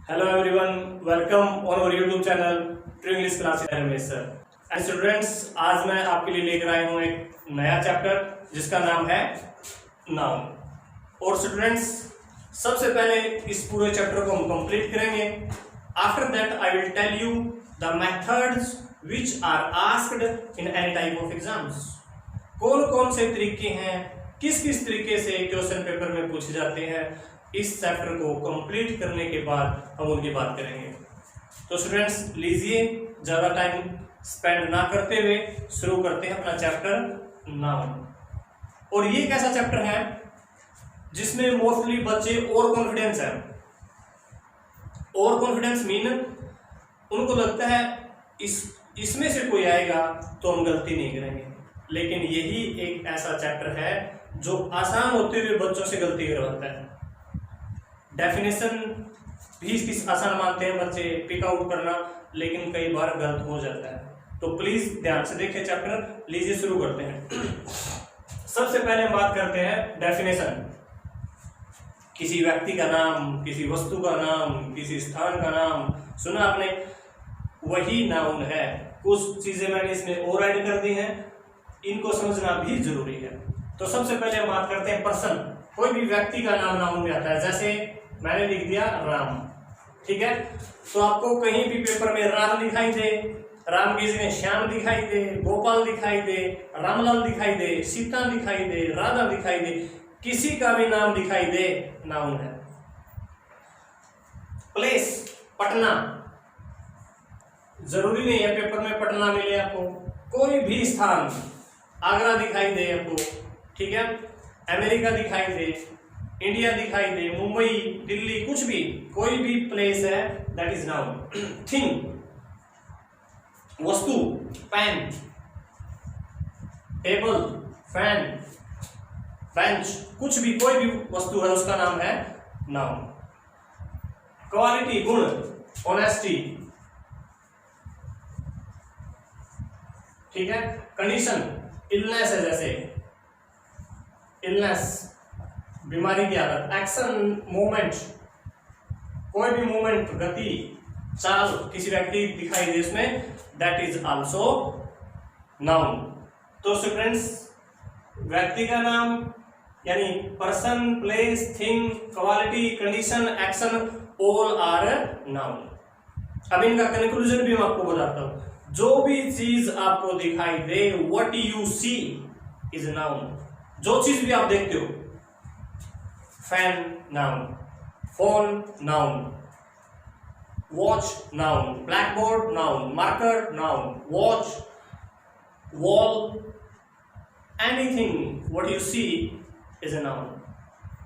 Hello everyone, welcome on our YouTube channel True English Classes में sir and students, आज मैं आपके लिए लेकर आया हूँ एक नया चैप्टर जिसका नाम है नाउन। और स्टूडेंट्स, सबसे पहले इस पूरे चैप्टर को हम कंप्लीट करेंगे। After that I will tell you the methods which are asked in any type of exams. कौन कौन से तरीके हैं, किस किस तरीके से क्वेश्चन पेपर में पूछे जाते हैं। इस चैप्टर को कंप्लीट करने के बाद हम उनकी बात करेंगे। तो स्टूडेंट्स, लीजिए ज़्यादा टाइम स्पेंड ना करते हुए शुरू करते हैं अपना चैप्टर नाउन। और ये एक ऐसा चैप्टर है जिसमें मोस्टली बच्चे ओवर कॉन्फिडेंस है। ओवर कॉन्फिडेंस मीन उनको लगता है इसमें से कोई आएगा तो हम गलती नहीं करेंगे, लेकिन यही एक ऐसा चैप्टर है जो आसान होते हुए बच्चों से गलती करवाता है। डेफिनेशन भी इसकी आसान मानते हैं बच्चे पिक आउट करना, लेकिन कई बार गलत हो जाता है। तो प्लीज ध्यान से देखिए चैप्टर। लीजिए शुरू करते हैं। सबसे पहले हम बात करते हैं डेफिनेशन। किसी व्यक्ति का नाम, किसी वस्तु का नाम, किसी स्थान का नाम सुना आपने, वही नाउन है। कुछ चीजें मैंने इसमें और ऐड कर दी हैं, इनको समझना भी जरूरी है। तो सबसे पहले हम बात करते हैं पर्सन। कोई भी व्यक्ति का नाम नाउन में आता है। जैसे मैंने लिख दिया राम, ठीक है। तो आपको कहीं भी पेपर में राम दिखाई दे, राम की जगह श्याम दिखाई दे, गोपाल दिखाई दे, रामलाल दिखाई दे, सीता दिखाई दे, राधा दिखाई दे, किसी का भी नाम दिखाई दे, नाउन है। प्लेस, पटना, जरूरी नहीं है पेपर में पटना मिले आपको। कोई भी स्थान, आगरा दिखाई दे आपको, ठीक है, अमेरिका दिखाई दे, इंडिया दिखाई दे, मुंबई, दिल्ली, कुछ भी, कोई भी प्लेस है, दैट इज नाउन। थिंग, वस्तु, पेन, टेबल, फैन, बेंच, कुछ भी, कोई भी वस्तु है उसका नाम है नाउन। क्वालिटी, गुण, ऑनेस्टी, ठीक है। कंडीशन, इलनेस है, जैसे इलनेस, बीमारी की हालत। एक्शन, मूवमेंट, कोई भी मूवमेंट, गति, चाल, किसी व्यक्ति दिखाई दे उसमें, दैट इज आल्सो नाउन। तो स्टूडेंट्स, व्यक्ति का नाम यानी person, place, thing, quality, condition, action, all are noun. अब इनका कंक्लूजन भी मैं आपको बताता हूं। जो भी चीज आपको दिखाई दे, what you see is noun. जो चीज भी आप देखते हो, fan noun, phone noun, watch noun, blackboard noun, marker noun, watch, wall, anything what you see is a noun.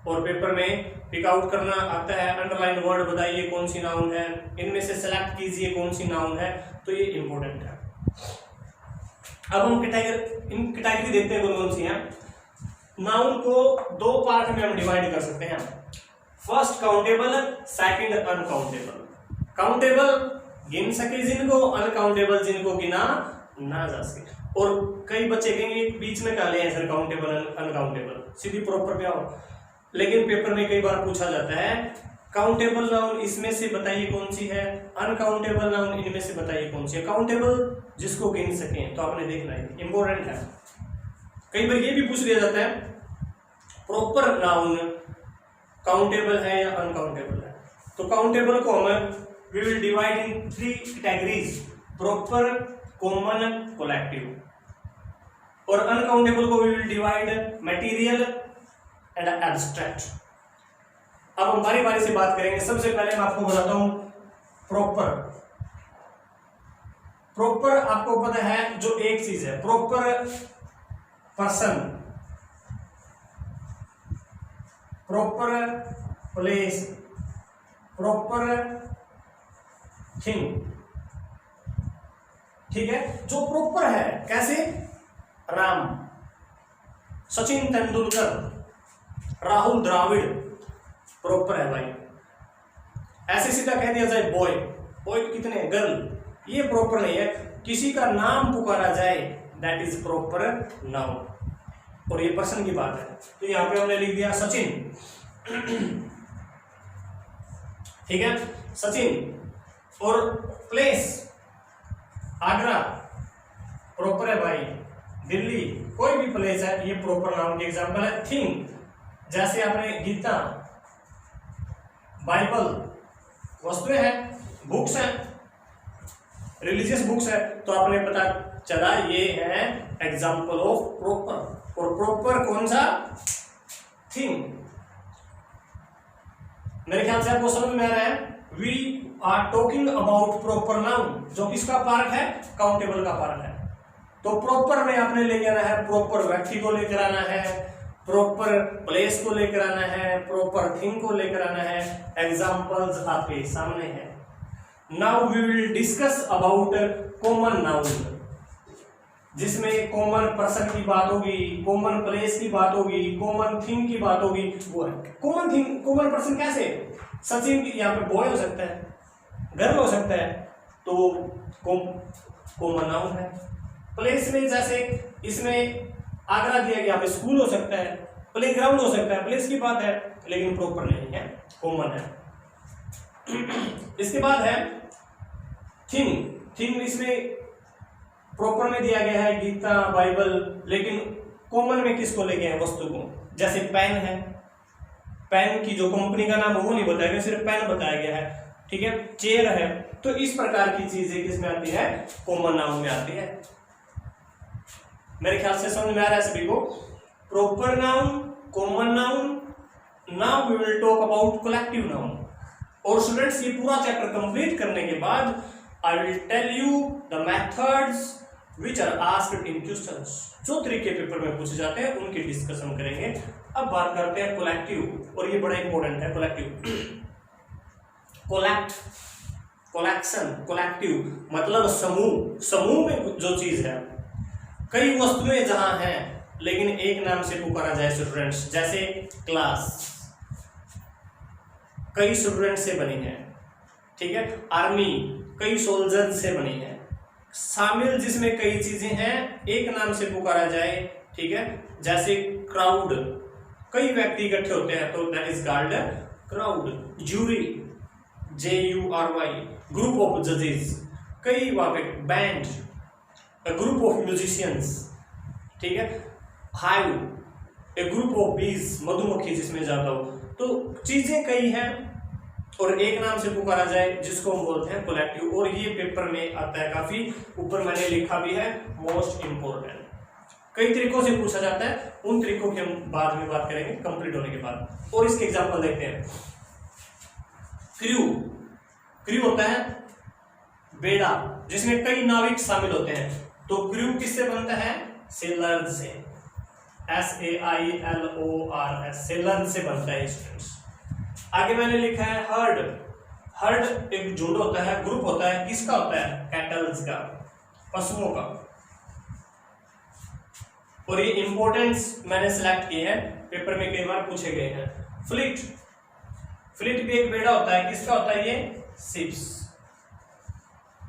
और पेपर में पिक आउट करना आता है, अंडरलाइन वर्ड बताइए कौन सी नाउन है, इनमें से सेलेक्ट कीजिए कौन सी नाउन है। तो ये इंपॉर्टेंट है। अब हम कैटेगरी देखते हैं कौन सी है। नाउन को दो पार्ट में हम डिवाइड कर सकते हैं। First countable, second uncountable. Countable गिन सके जिनको, अनकाउंटेबल जिनको गिना ना जा सके। और कई बच्चे कहेंगे बीच में काले हैं सर, काउंटेबल अनकाउंटेबल, सीधी प्रॉपर पे आओ। लेकिन पेपर में कई बार पूछा जाता है काउंटेबल नाउन इसमें से बताइए कौन सी है, अनकाउंटेबल नाउन इनमें से बताइए कौन सी है। काउंटेबल जिसको गिन सके, तो आपने देखना है, इंपॉर्टेंट है। कई बार ये भी पूछ लिया जाता है प्रॉपर नाउन काउंटेबल है या अनकाउंटेबल है। तो काउंटेबल को हम we will divide in 3 categories, proper, common, collective. और अनकाउंटेबल को we will divide material and abstract. अब हम बारी बारी से बात करेंगे। सबसे पहले मैं आपको बताता हूं प्रॉपर। प्रॉपर आपको पता है जो एक चीज है, proper person, proper place, proper thing, ठीक है। जो प्रॉपर है, कैसे, राम, सचिन तेंदुलकर, राहुल द्राविड़, प्रॉपर है भाई। ऐसे सीधा कह दिया जाए बॉय, बॉय कितने, गर्ल, ये प्रॉपर नहीं है। किसी का नाम पुकारा जाए, दैट इज प्रॉपर नाउन। और ये पर्सन की बात है, तो यहां पे हमने लिख दिया सचिन। ठीक है, सचिन। और प्लेस, आगरा प्रॉपर है भाई, दिल्ली, कोई भी प्लेस है, ये प्रॉपर नाउन के एग्जांपल है। थिंग, जैसे आपने गीता, बाइबल, वस्तुएं हैं, बुक्स हैं, रिलीजियस बुक्स है, तो आपने पता चला ये है एग्जांपल ऑफ प्रॉपर। और प्रॉपर कौन सा? थिंग। मेरे ख्याल से आपको समझ में आ रहा है। We are talking about proper noun, जो किसका पार्ट है? काउंटेबल का पार्ट है। तो प्रॉपर में आपने ले जाना है, प्रॉपर व्यक्ति को लेकर आना है, प्रॉपर प्लेस को लेकर आना है, प्रॉपर थिंग को लेकर आना है। एग्जांपल्स आपके सामने हैं। Now we will discuss about common noun, जिसमें कॉमन पर्सन की बात होगी, कॉमन प्लेस की बात होगी, कॉमन थिंग की बात होगी। वो है कॉमन थिंग। कॉमन पर्सन कैसे? सचिन, यहाँ पे बॉय हो सकता है, गर्ल हो सकता है, तो कॉमन नाउन है। प्लेस में जैसे इसमें आगरा दिया गया, स्कूल हो सकता है, प्ले ग्राउंड हो सकता है, प्लेस की बात है, लेकिन प्रॉपर नहीं है, कॉमन है। इसके बाद है थिंग। थिंग इसमें प्रॉपर में दिया गया है, गीता, बाइबल, लेकिन कॉमन में किसको ले गए हैं? वस्तु को। जैसे पेन है, पेन की जो कंपनी का नाम वो नहीं बताया गया, सिर्फ पेन बताया गया है, ठीक है। चेयर है, तो इस प्रकार की चीजें किसमें आती है? कॉमन नाउन में आती है। मेरे ख्याल से समझ में आ रहा है सभी को। Proper noun, common noun. Now we will talk about collective noun. और स्टूडेंट्स, ये पूरा चैप्टर कंप्लीट करने के बाद I will tell you the methods which are asked in questions. जो तरीके पेपर में पूछे जाते हैं उनकी डिस्कशन करेंगे। अब बात करते हैं कलेक्टिव, और ये बड़ा इंपॉर्टेंट है कलेक्टिव। कोलेक्ट, कोलेक्शन, कलेक्टिव मतलब समूह। समूह में जो चीज है, कई वस्तुएं जहां हैं लेकिन एक नाम से पुकारा जाए स्टूडेंट्स, जैसे क्लास कई स्टूडेंट से बनी है, ठीक है। आर्मी कई सोल्जर से बनी है। शामिल जिसमें कई चीजें हैं, एक नाम से पुकारा जाए, ठीक है। जैसे क्राउड, कई व्यक्ति इकट्ठे होते हैं, तो that is called crowd. Jury, JURY, group of जजेस, कई वहां पे। बैंड, ग्रुप ऑफ म्यूजिशियंस, ठीक है। हाइव, ए ग्रुप ऑफ बीज, मधुमक्खी जिसमें ज्यादा हो। तो चीजें कई हैं और एक नाम से पुकारा जाए, जिसको हम बोलते हैं कलेक्टिव। और ये पेपर में आता है काफी, ऊपर मैंने लिखा भी है मोस्ट इंपोर्टेंट। कई तरीकों से पूछा जाता है, उन तरीकों की हम बाद में बात करेंगे कंप्लीट होने के बाद। और इसके एग्जांपल देखते हैं। क्रू, क्रू होता है बेड़ा, जिसमें कई नाविक शामिल होते हैं। तो क्रू किससे बनता है? सेलर से, SAILOR, सेलर से बनता है स्टूडेंट्स। आगे मैंने लिखा है हर्ड। हर्ड एक झुंड होता है, ग्रुप होता है, किसका होता है? कैटल्स का, पशुओं का। और ये इंपॉर्टेंस मैंने सिलेक्ट किए हैं, पेपर में कई बार पूछे गए हैं। फ्लीट, फ्लीट भी एक बेड़ा होता है, किसका होता है ये? शिप्स,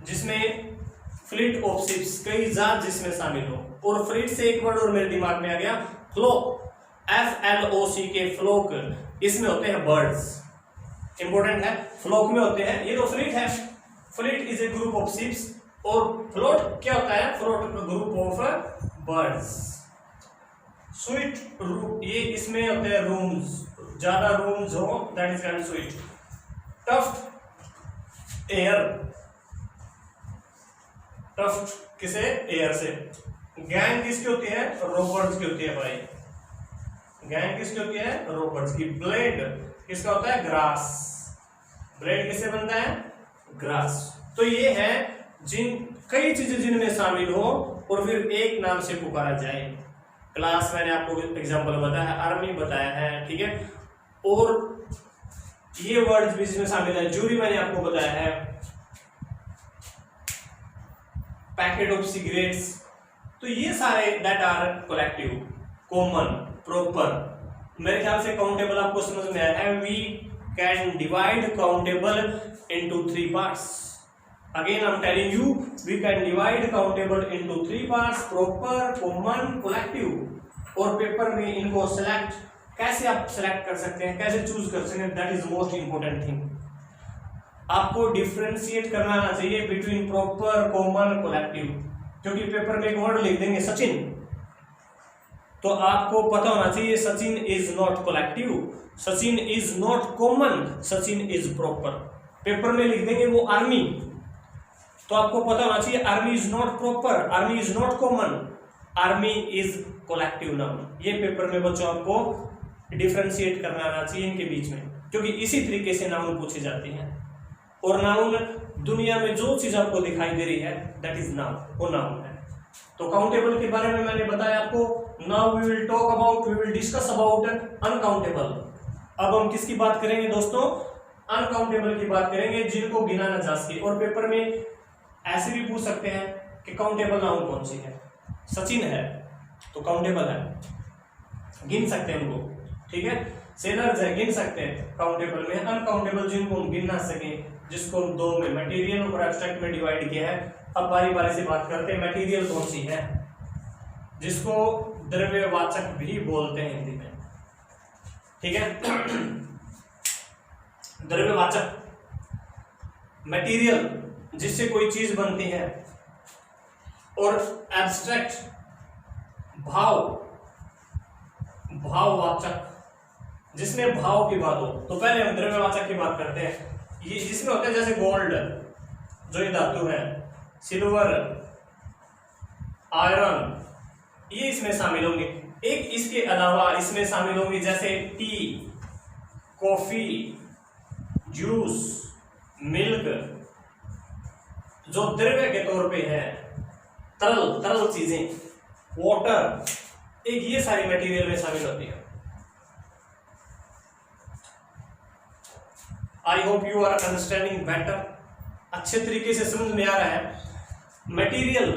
जिसमें फ्लीट ऑफ शिप्स, कई जहाज जिसमें शामिल हो। और फ्लीट से एक वर्ड और मेरे दिमाग में आ गया, फ्लोक, FLOCK, फ्लोक, इसमें होते हैं बर्ड्स। इंपॉर्टेंट है, फ्लोक में होते हैं। ये तो फ्लीट है, fleet is a group of ships. और फ्लोट क्या होता है? Float group of birds. Suite, ये इसमें होते हैं रूम्स, ज्यादा रूम्स हो, that is called suite. Tuft, air, tuft किसे? एयर से। गैंग किसकी होती है? रोबर्ट्स की होती है भाई। गैंग किसकी होती है? रोबर्ट्स की। ब्लेड किसका होता है? ग्रास। ब्लेड किससे बनता है? ग्रास। तो ये है जिन कई चीजें जिनमें शामिल हो और फिर एक नाम से पुकारा जाए। क्लास मैंने आपको एग्जांपल बताया है, आर्मी बताया है, ठीक है। और ये वर्ड्स भी जिसमें शामिल है। जूरी मैंने आपको बताया है, पैकेट ऑफ सिगरेट्स। तो ये सारे that are collective, common, proper. मेरे ख्याल से काउंटेबल आपको समझ में आया है। We can divide countable into 3 parts. Again I am telling you, we can divide countable into 3 parts, proper, common, collective. और पेपर में इनको सेलेक्ट, कैसे आप सेलेक्ट कर सकते हैं, कैसे चूज कर सकते हैं, that is most important thing. आपको डिफरेंशिएट करना आना चाहिए बिटवीन प्रॉपर, कॉमन, कलेक्टिव। क्योंकि पेपर में एक वर्ड लिख देंगे सचिन, तो आपको पता होना चाहिए Sachin is not collective, Sachin is not common, Sachin is proper. Paper में लिख देंगे वो आर्मी, तो आपको पता होना चाहिए army is not proper, army is not common, army is collective noun. ये पेपर में बच्चों आपको डिफरेंशिएट करना आना चाहिए इनके बीच में, क्योंकि इसी तरीके से नाउन पूछे जाते हैं। और नाउन दुनिया में जो चीज आपको दिखाई दे रही है दैट इज नाउन, वो नाउन है। तो काउंटेबल के बारे में मैंने बताया आपको। Now we will talk about, we will discuss about uncountable. अब हम किसकी बात करेंगे दोस्तों? अनकाउंटेबल की बात करेंगे, जिनको गिना ना जा सके। और पेपर में ऐसे भी पूछ सकते हैं कि काउंटेबल नाउन कौन सी है। सचिन है तो काउंटेबल है, गिन सकते हैं उनको, ठीक है। सेलर्स है, गिन सकते हैं काउंटेबल में। अनकाउंटेबल जिनको हम गिन ना सके, जिसको हम दो में मटेरियल और एब्स्ट्रैक्ट में डिवाइड किया है। अब बारी बारी से बात करते हैं मटेरियल कौन सी है, जिसको द्रव्यवाचक भी बोलते हैं हिंदी में, ठीक है। द्रव्यवाचक मटेरियल जिससे कोई चीज बनती है, और एब्स्ट्रैक्ट भाववाचक जिसमें भाव की बात हो। तो पहले हम द्रव्यवाचक की बात करते हैं। ये जिसमें होते हैं जैसे गोल्ड, जो ये धातु है, सिल्वर, आयरन, ये इसमें शामिल होंगे। एक इसके अलावा इसमें शामिल होंगे जैसे टी, कॉफी, जूस, मिल्क, जो द्रव्य के तौर पे है, तरल चीजें, वाटर, एक ये सारी मटेरियल में शामिल होती है। I hope you are understanding better. अच्छे तरीके से समझ में आ रहा है। मटेरियल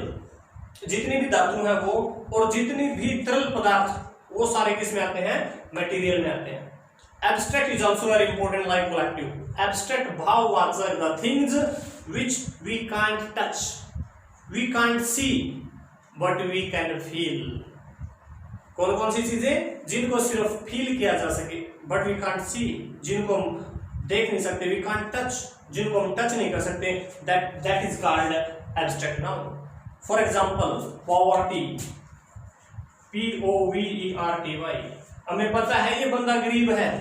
जितनी भी धातु है वो, और जितनी भी तरल पदार्थ, वो सारे किस में आते हैं? मटेरियल में आते हैं। Abstract is also very important like collective. Abstract भाववाचक, the things which we can't touch, we can't see, but we can feel। कौन कौन सी चीजें? जिनको सिर्फ फील किया जा सके, but we can't see, जिनको हम देख नहीं सकते, we can't touch, जिनको हम टच नहीं कर सकते, that is called abstract noun। For example, poverty, POVERTY। हमें पता है ये बंदा गरीब है,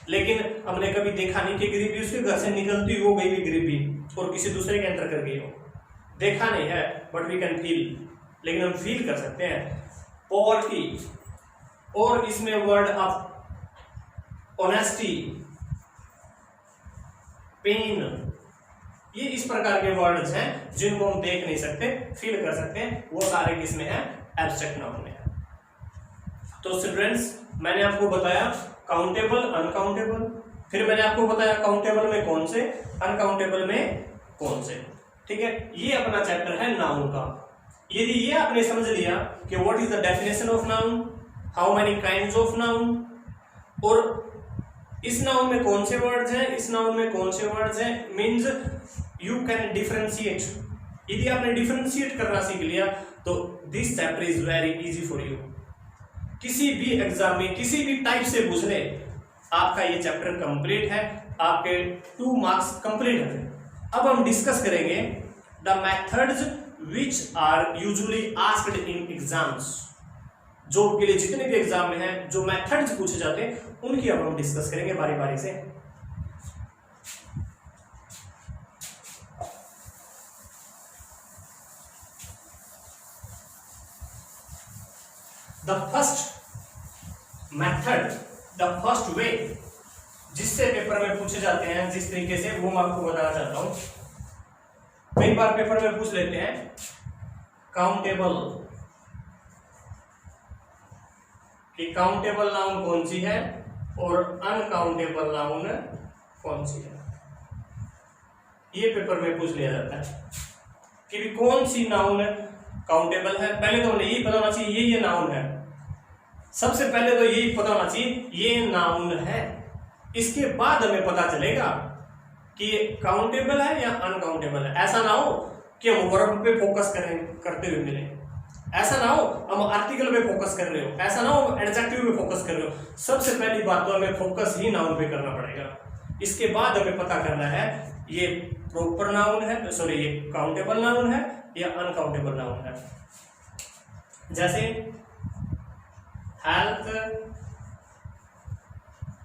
लेकिन हमने कभी देखा नहीं कि गरीबी उसके घर से निकलती हो गई भी गरीबी और किसी दूसरे के एंटर कर गई हो। देखा नहीं है, बट वी कैन फील, लेकिन हम फील कर सकते हैं। पॉवर्टी, और इसमें वर्ड ऑफ ऑनेस्टी, पेन, ये इस प्रकार के वर्ड्स हैं जिनको हम देख नहीं सकते, फील कर सकते हैं। वो सारे किसमें है? एब्स्ट्रैक्ट नाउन में। तो स्टूडेंट्स, मैंने आपको बताया काउंटेबल, अनकाउंटेबल, फिर मैंने आपको बताया काउंटेबल में कौन से, अनकाउंटेबल में कौन से, ठीक है। ये अपना चैप्टर है नाउन का। यदि ये आपने समझ लिया कि what is the definition of noun, how many kinds of noun, और इस नाउन में कौन से वर्ड्स हैं, इस नाउन में कौन से वर्ड्स हैं, मींस यू कैन डिफरेंशिएट। यदि आपने डिफरेंशिएट करना सीख लिया तो this chapter is very easy for you. किसी भी एग्जाम में किसी भी टाइप से पूछ ले, आपका ये चैप्टर कंप्लीट है, आपके 2 मार्क्स कंप्लीट है। अब हम डिस्कस करेंगे the methods which are usually asked in exams. जो के लिए जितने भी एग्जाम में हैं, जो मेथड्स पूछे जाते हैं, उनकी अब हम डिस्कस करेंगे बारी बारी से। The first method, the first way, जिससे पेपर में पूछे जाते हैं, जिस तरीके से, वो मैं आपको बताना चाहता हूं। कई बार पेपर में पूछ लेते हैं काउंटेबल, कि काउंटेबल नाउन कौन सी है और अनकाउंटेबल नाउन कौन सी है। ये पेपर में पूछ लिया जाता है कि कौन सी नाउन काउंटेबल है। पहले तो हमें यही पता होना चाहिए ये नाउन है। सबसे पहले तो यही पता होना चाहिए ये नाउन है। इसके बाद हमें पता चलेगा कि ये काउंटेबल है या अनकाउंटेबल है। ऐसा ना हो कि हम वर्ब पे फोकस करते हुए मिले, ऐसा ना हो हम आर्टिकल पे फोकस कर रहे हो, ऐसा ना हो एडजेक्टिव पे फोकस कर रहे हो। सबसे पहली बात तो हमें फोकस ही नाउन पे करना पड़ेगा। इसके बाद हमें पता करना है ये प्रॉपर नाउन है, सॉरी ये काउंटेबल नाउन है या अनकाउंटेबल नाउन है। जैसे health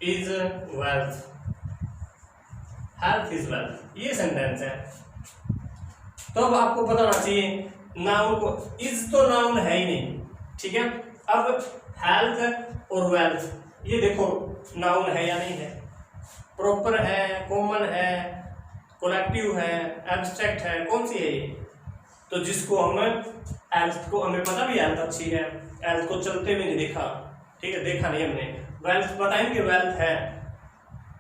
is wealth, health is wealth, ये सेंटेंस है। तो अब आपको पता होना चाहिए नाउन को, इज तो नाउन है ही नहीं, ठीक है। अब हेल्थ और वेल्थ ये देखो नाउन है या नहीं है, प्रॉपर है, कॉमन है, कोलेक्टिव है, एब्स्ट्रैक्ट है, कौन सी है ये? तो जिसको हम हेल्थ को हमें पता भी हेल्थ अच्छी है, हेल्थ को चलते हुए नहीं देखा, ठीक है, देखा नहीं हमने। वेल्थ पता है कि वेल्थ है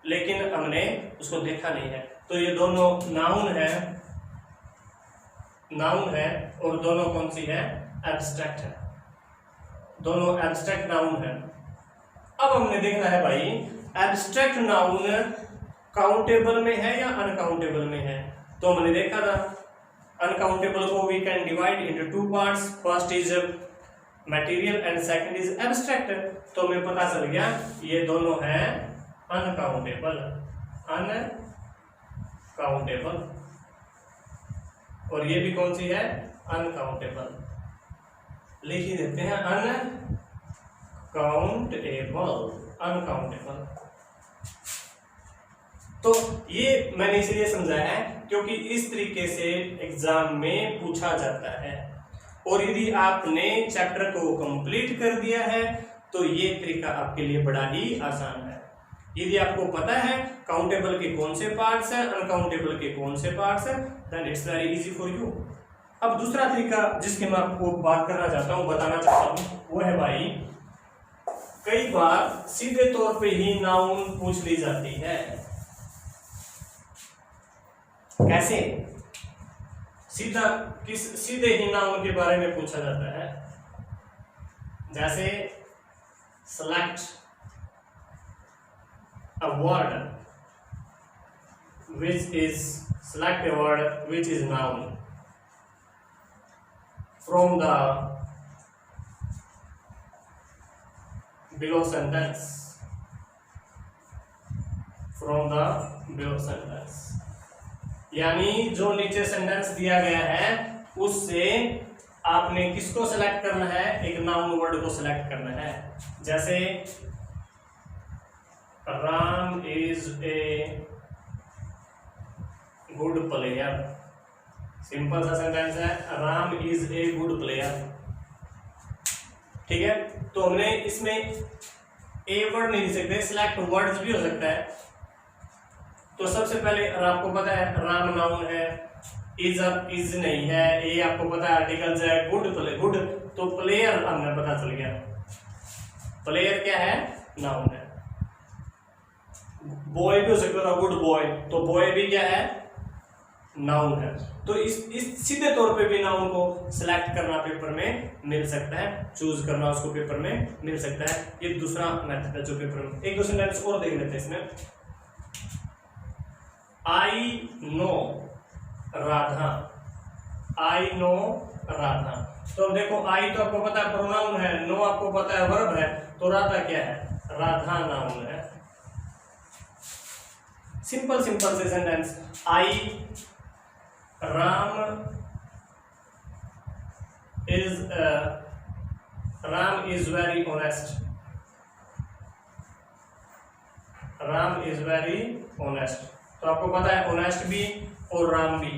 लेकिन हमने उसको देखा नहीं है। तो ये दोनों नाउन है, नाउन है और दोनों कौन सी है? एब्स्ट्रैक्ट है, दोनों एब्स्ट्रैक्ट नाउन है। अब हमने देखना है भाई एब्स्ट्रैक्ट नाउन काउंटेबल में है या अनकाउंटेबल में है। तो हमने देखा था अनकाउंटेबल को we can divide into two parts, first is material and second is abstract. तो हमें पता चल गया ये दोनों है अनकाउंटेबल, अनकाउंटेबल, और ये भी कौन सी है? अनकाउंटेबल। लिख ही देते हैं अनकाउंटेबल, अनकाउंटेबल। तो ये मैंने इसलिए समझाया है क्योंकि इस तरीके से एग्जाम में पूछा जाता है, और यदि आपने चैप्टर को कंप्लीट कर दिया है तो ये तरीका आपके लिए बड़ा ही आसान है। यदि आपको पता है काउंटेबल के कौन से पार्ट्स हैं, अनकाउंटेबल के कौन से पार्ट्स हैं, then it's very easy for you. अब दूसरा तरीका जिसके मैं आपको बात करना चाहता हूं, बताना चाहता हूं, वो है भाई कई बार सीधे तौर पे ही नाउन पूछ ली जाती है। कैसे? सीधे ही नाउन के बारे में पूछा जाता है। जैसे select a word which is select a word which is noun from the below sentence, from the below sentence, यानी जो नीचे सेंटेंस दिया गया है उससे आपने किसको सेलेक्ट करना है? एक नाउन वर्ड को सेलेक्ट करना है। जैसे Ram is a good player, simple सा सेंटेंस है, Ram is a good player, ठीक है। तो हमने इसमें ए वर्ड नहीं लिख सकते, सिलेक्ट वर्ड्स भी हो सकता है। तो सबसे पहले आपको पता है राम नाउन है, इज नहीं है, ए आपको पता है आर्टिकल्स है, गुड तो प्लेयर हमें पता चल गया, प्लेयर क्या है? नाउन है। बॉय भी हो सकता है, गुड बॉय, तो बॉय भी क्या है? नाउन है। तो इस सीधे तौर पे भी नाउन को सिलेक्ट करना पेपर में मिल सकता है, चूज करना उसको पेपर में मिल सकता है। ये दूसरा मेथड है जो पेपर में। एक दो सेंटेंस और देख लेते हैं इसमें। I know Radha, I know Radha. तो देखो आई तो आपको पता है प्रोनाउन है, नो आपको पता है वर्ब है, तो राधा क्या है? राधा नाउन है। सिंपल सिंपल से sentence, I Ram is very honest, Ram is very honest. तो आपको पता है ऑनेस्ट भी और राम भी,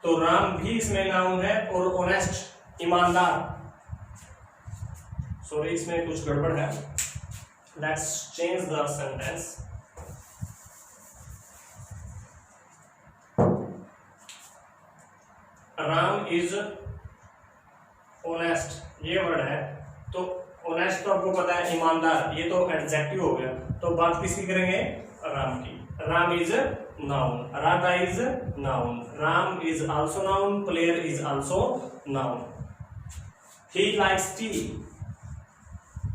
तो राम भी इसमें नाउन है और ऑनेस्ट ईमानदार, सॉरी इसमें कुछ गड़बड़ है, let's change the sentence. Ram is honest ये वर्ड है, तो ऑनेस्ट तो आपको पता है ईमानदार, ये तो एडजेक्टिव हो गया। तो बात किसकी करेंगे? राम की। Ram is noun, Radha is noun, Ram is also noun, player is also noun. He likes T,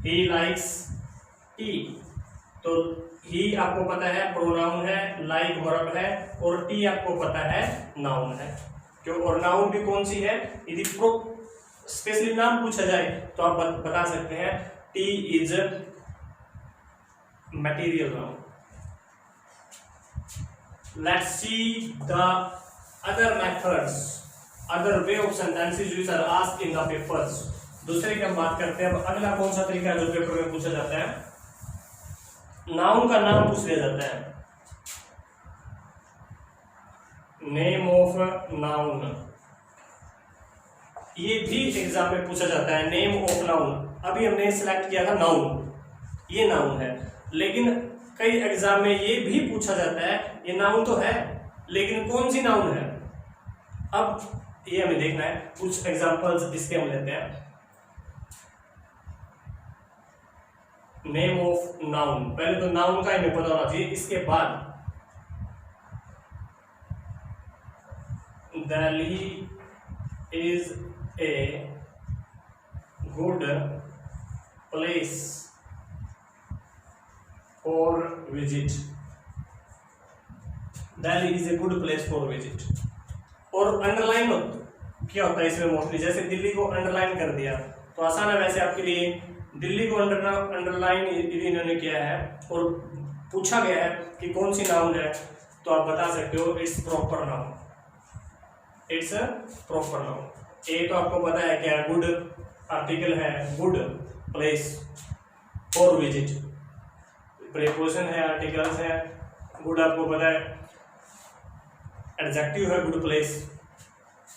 he likes T, तो ही आपको पता है प्रोनाउन है, लाइक वर्ब है, और टी आपको पता है नाउन है। क्यों? और नाउन भी कौन सी है? यदि स्पेशली नाम पूछा जाए तो आप बता सकते हैं T is material noun. Let's see the other methods, other way of sentences which are asked in the papers. दूसरे की हम बात करते हैं। अब अगला कौन सा तरीका है जो पेपर में पूछा जाता है? नाउन का नाम पूछ लिया जाता है, नेम ऑफ नाउन। ये भी एग्जाम में पूछा जाता है, नेम ऑफ नाउन। अभी हमने सिलेक्ट किया था नाउन, ये नाउन है, लेकिन कई एग्जाम में ये भी पूछा जाता है, ये नाउन तो है लेकिन कौन सी नाउन है। अब ये हमें देखना है। कुछ एग्जांपल्स इसके हम लेते हैं। नेम ऑफ नाउन, पहले तो नाउन का हमें पता होना चाहिए, इसके बाद Delhi is a good place for visit. Delhi is a good place for visit. और अंडरलाइन क्या होता है इसमें मोस्टली, जैसे दिल्ली को अंडरलाइन कर दिया तो आसान है वैसे आपके लिए। दिल्ली को अंडरलाइन इन्होंने किया है और पूछा गया है कि कौन सी नाउन है, तो आप बता सकते हो it's proper noun, it's proper noun. A तो आपको पता है क्या, गुड आर्टिकल है, good place for visit, preposition है, आर्टिकल्स है। गुड आपको पता है एडजेक्टिव है, गुड प्लेस।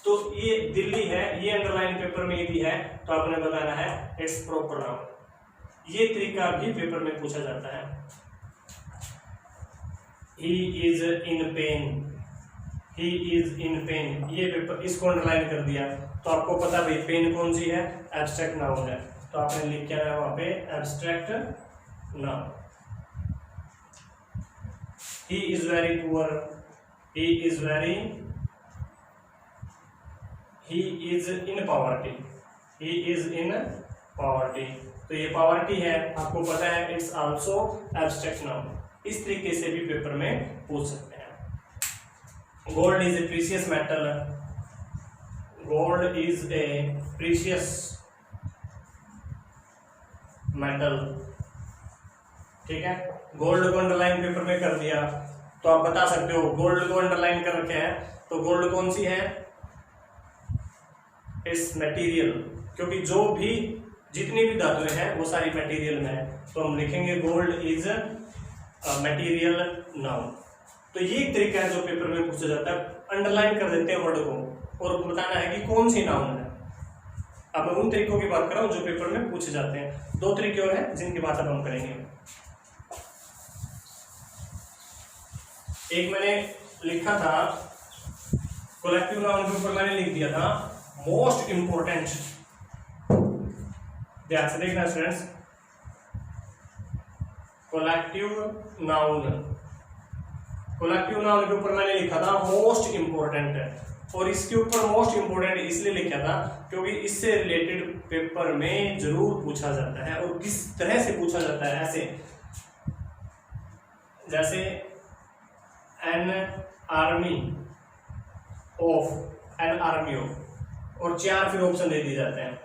तो ये दिल्ली है, ये अंडरलाइन पेपर में यदि है तो आपने बताना है इट्स प्रॉपर नाउन। ये तरीका भी पेपर में पूछा जाता है। He is in pen, he is in pen, ये पेपर इसको अंडरलाइन कर दिया तो आपको पता भाई पेन कौन सी है, एब्स्ट्रैक्ट नाउन है, तो आपने लिख क्या है वहां पे abstract noun. He is very poor, he is very, he is in poverty, he is in poverty, तो ये पॉवर्टी है, आपको पता है इट्स आल्सो एब्स्ट्रैक्ट नाउन। इस तरीके से भी पेपर में पूछ सकते हैं। Gold is a precious metal, gold is a precious metal, ठीक है। गोल्ड को अंडरलाइन पेपर में कर दिया तो आप बता सकते हो, गोल्ड को अंडरलाइन कर रखे हैं तो गोल्ड कौन सी है, इट्स मटेरियल, क्योंकि जो भी जितनी भी धातुएं हैं वो सारी मटेरियल में है, तो हम लिखेंगे गोल्ड इज मटेरियल नाउन। तो ये एक तरीका है जो पेपर में पूछा जाता है, अंडरलाइन कर देते हैं वर्ड को और बताना है कि कौन सी नाउन है। अब मैं उन तरीकों की बात कर रहा हूं जो पेपर में पूछे जाते हैं। दो तरीके और हैं जिनकी बात अब हम करेंगे। एक मैंने लिखा था कलेक्टिव नाउन के ऊपर, मैंने लिख दिया था मोस्ट इंपोर्टेंट, ध्यान से देखना students, collective noun, collective noun के ऊपर मैंने लिखा था मोस्ट इंपोर्टेंट है। और इसके ऊपर मोस्ट इंपोर्टेंट इसलिए लिखा था क्योंकि इससे रिलेटेड पेपर में जरूर पूछा जाता है। और किस तरह से पूछा जाता है, ऐसे जैसे an army of, an army of, और चार फिर ऑप्शन दे दिए जाते हैं,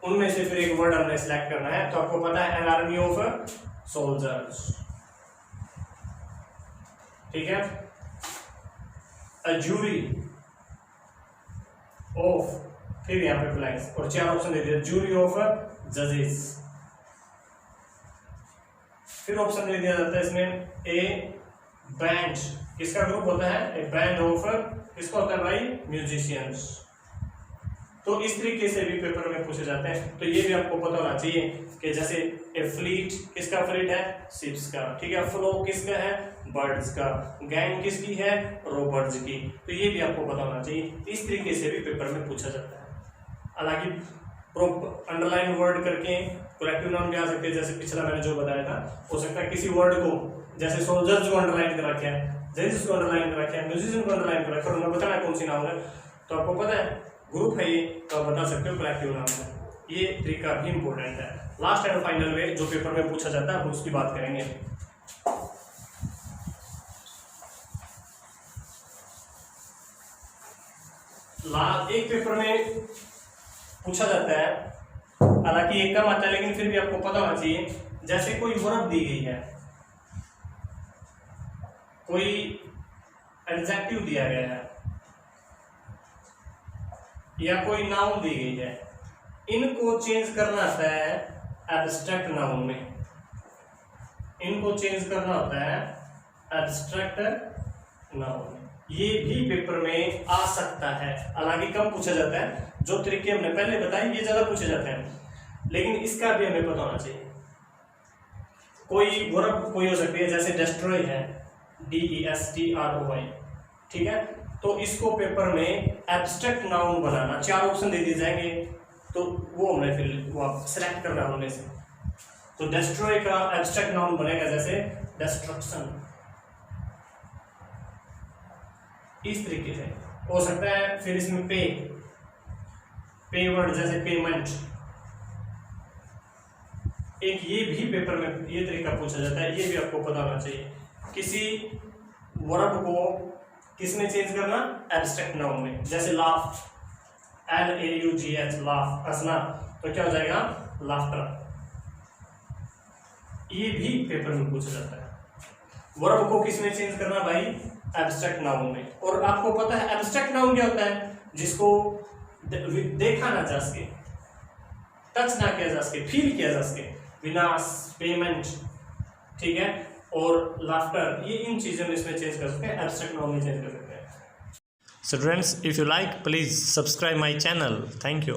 उनमें से फिर एक वर्ड हमने सिलेक्ट करना है। तो आपको पता है एन आर्मी ऑफ सोल्जर्स, ठीक है। अ जूरी ऑफ, फिर यहां पे ब्लैंक्स और चार ऑप्शन दे दिए, जूरी ऑफ जजेस, फिर ऑप्शन दे दिया जाता है इसमें ए बैंड, किसका ग्रुप होता है, ए बैंड ऑफ, किसका होता है भाई, म्यूजिशियंस। तो इस तरीके से भी पेपर में पूछे जाते हैं। तो ये भी आपको पता होना चाहिए कि जैसे ए फ्लीट, किसका फ्लीट है, शिप्स का, ठीक है। फ्लो किसका है, बर्ड्स का। गैंग किसकी है, रोबर्ट्स की। तो ये भी आपको पता होना चाहिए। इस तरीके से भी पेपर में पूछा जाता है। हालांकि अंडरलाइन वर्ड करके कलेक्टिव नाउन भी आ सकते हैं, जैसे पिछला मैंने जो बताया था। हो सकता है किसी वर्ड को, जैसे सोल्जर्स को अंडरलाइन कर रखे हैं, जजेस को अंडरलाइन कर रखे हैं, म्यूजिशियन को अंडरलाइन कर रखा है, उन्हें बताना है कौन सी नाउन है। तो आपको पता है ग्रुप है ये, तो आप बता सकते हो कलेक्टिव नाउन है। ये तरीका भी इंपॉर्टेंट है। लास्ट एंड फाइनल वे जो पेपर में पूछा जाता है उसकी बात करेंगे। एक पेपर में पूछा जाता है, हालांकि एक कम आता है लेकिन फिर भी आपको पता होना चाहिए जैसे कोई वर्ब दी गई है, कोई एडजेक्टिव दिया गया है या कोई नाउन दी गई है, इनको चेंज करना होता है एब्स्ट्रैक्ट नाउन में। इनको चेंज करना होता है एब्स्ट्रैक्ट नाउन। ये भी पेपर में आ सकता है, हालांकि कम पूछा जाता है। जो तरीके हमने पहले बताए ये ज्यादा पूछे जाते हैं, लेकिन इसका भी हमें पता होना चाहिए। कोई वर्ब कोई हो सकती है, जैसे डेस्ट्रॉय है, DESTROY, ठीक है। तो इसको पेपर में एब्स्ट्रैक्ट नाउन बनाना, 4 ऑप्शन दे दिए जाएंगे, तो वो हमें फिर वो आप सेलेक्ट करना उनमें से। तो डेस्ट्रॉय का एब्स्ट्रैक्ट नाउन बनेगा जैसे डिस्ट्रक्शन, इस तरीके से हो सकता है। फिर इसमें पे वर्ड जैसे पेमेंट, एक ये भी पेपर में ये तरीका पूछा जाता है, ये भी आपको पता होना चाहिए। किसी वर्ब को किसमें चेंज करना, एब्स्ट्रैक्ट नाउन में। जैसे लाफ, LAUGH, लाफ, हंसना, तो क्या हो जाएगा लाफ्टर। ये भी पेपर में पूछा जाता है। वर्ब को किसमें चेंज करना भाई, एब्स्ट्रैक्ट नाउन में। और आपको पता है एब्स्ट्रैक्ट नाउन क्या होता है, जिसको देखा ना जा सके, टच ना किया जा सके, फील किया जा सके। विनाश, पेमेंट, ठीक है, और लाफ्टर, ये इन चीजों में इसमें चेंज कर सकते हैं, एब्स्ट्रैक्ट नाउन में चेंज कर सकते हैं। Students, if you like, please subscribe my channel. Thank you.